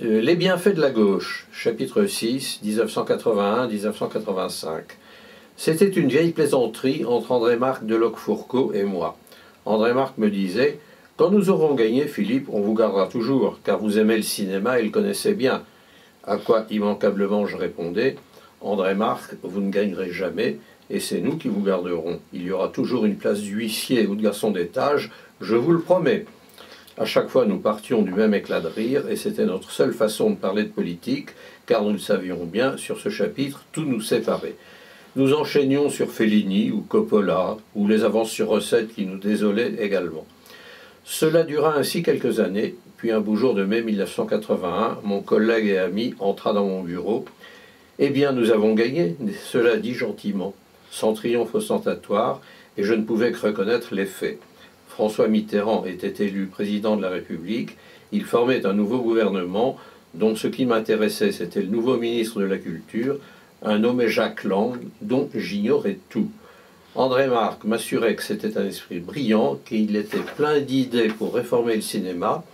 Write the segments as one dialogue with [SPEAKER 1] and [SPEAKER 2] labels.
[SPEAKER 1] Les bienfaits de la gauche, chapitre 6, 1981-1985. C'était une vieille plaisanterie entre André Marc de Locquefourcault et moi. André Marc me disait « Quand nous aurons gagné, Philippe, on vous gardera toujours, car vous aimez le cinéma et le connaissez bien. » À quoi immanquablement je répondais « André Marc, vous ne gagnerez jamais, et c'est nous qui vous garderons. Il y aura toujours une place d'huissier ou de garçon d'étage, je vous le promets. » À chaque fois, nous partions du même éclat de rire, et c'était notre seule façon de parler de politique, car nous le savions bien, sur ce chapitre, tout nous séparait. Nous enchaînions sur Fellini ou Coppola, ou les avances sur recettes qui nous désolaient également. Cela dura ainsi quelques années, puis un beau jour de mai 1981, mon collègue et ami entra dans mon bureau. « Eh bien, nous avons gagné », cela dit gentiment, sans triomphe ostentatoire, et je ne pouvais que reconnaître les faits. François Mitterrand était élu président de la République, il formait un nouveau gouvernement dont ce qui m'intéressait c'était le nouveau ministre de la Culture, un nommé Jacques Lang, dont j'ignorais tout. André Marc m'assurait que c'était un esprit brillant, qu'il était plein d'idées pour réformer le cinéma.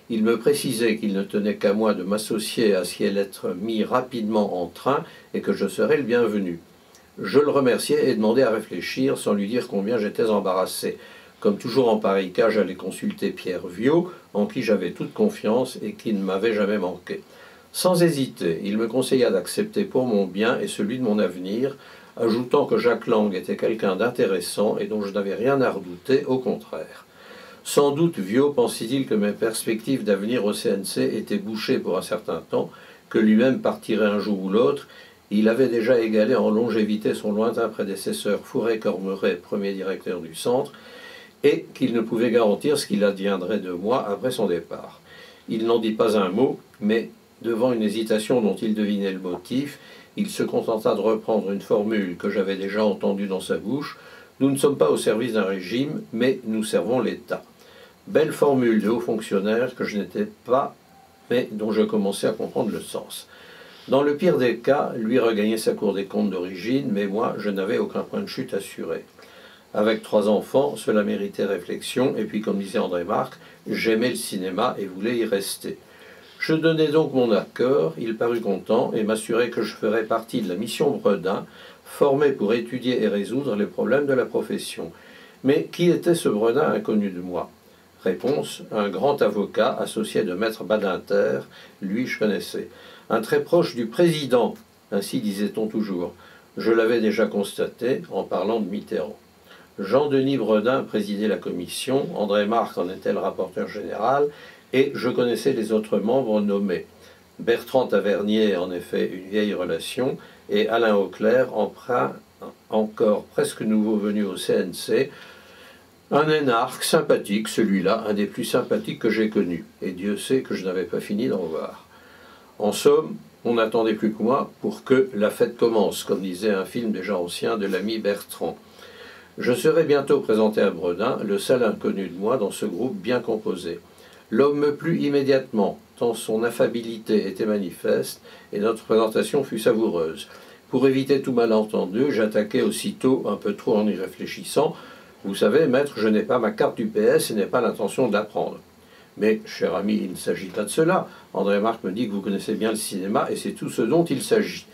[SPEAKER 1] Il me précisait qu'il ne tenait qu'à moi de m'associer à ce qui allait être mis rapidement en train et que je serais le bienvenu. Je le remerciais et demandais à réfléchir sans lui dire combien j'étais embarrassé. Comme toujours en pareil cas, j'allais consulter Pierre Viot, en qui j'avais toute confiance et qui ne m'avait jamais manqué. Sans hésiter, il me conseilla d'accepter pour mon bien et celui de mon avenir, ajoutant que Jacques Lang était quelqu'un d'intéressant et dont je n'avais rien à redouter, au contraire. Sans doute Viot pensait-il que mes perspectives d'avenir au CNC étaient bouchées pour un certain temps, que lui-même partirait un jour ou l'autre. Il avait déjà égalé en longévité son lointain prédécesseur Fouret-Cormeret, premier directeur du centre, et qu'il ne pouvait garantir ce qu'il adviendrait de moi après son départ. Il n'en dit pas un mot, mais devant une hésitation dont il devinait le motif, il se contenta de reprendre une formule que j'avais déjà entendue dans sa bouche. « Nous ne sommes pas au service d'un régime, mais nous servons l'État. » Belle formule de haut fonctionnaire que je n'étais pas, mais dont je commençais à comprendre le sens. Dans le pire des cas, lui regagnait sa cour des comptes d'origine, mais moi, je n'avais aucun point de chute assuré. Avec 3 enfants, cela méritait réflexion, et puis comme disait André Marc, j'aimais le cinéma et voulais y rester. Je donnai donc mon accord, il parut content et m'assurait que je ferais partie de la mission Bredin, formée pour étudier et résoudre les problèmes de la profession. Mais qui était ce Bredin inconnu de moi? Réponse, un grand avocat associé de Maître Badinter, lui je connaissais. Un très proche du président, ainsi disait-on toujours. Je l'avais déjà constaté en parlant de Mitterrand. Jean-Denis Bredin présidait la commission, André Marc en était le rapporteur général, et je connaissais les autres membres nommés. Bertrand Tavernier, en effet, une vieille relation, et Alain Auclair, emprunt encore presque nouveau venu au CNC, un énarque sympathique, celui-là, un des plus sympathiques que j'ai connus, et Dieu sait que je n'avais pas fini d'en voir. En somme, on n'attendait plus que moi pour que la fête commence, comme disait un film déjà ancien de l'ami Bertrand. Je serai bientôt présenté à Bredin, le seul inconnu de moi dans ce groupe bien composé. L'homme me plut immédiatement, tant son affabilité était manifeste, et notre présentation fut savoureuse. Pour éviter tout malentendu, j'attaquai aussitôt, un peu trop en y réfléchissant, « Vous savez, maître, je n'ai pas ma carte du PS et n'ai pas l'intention de la prendre. » Mais, cher ami, il ne s'agit pas de cela. André Marc me dit que vous connaissez bien le cinéma, et c'est tout ce dont il s'agit.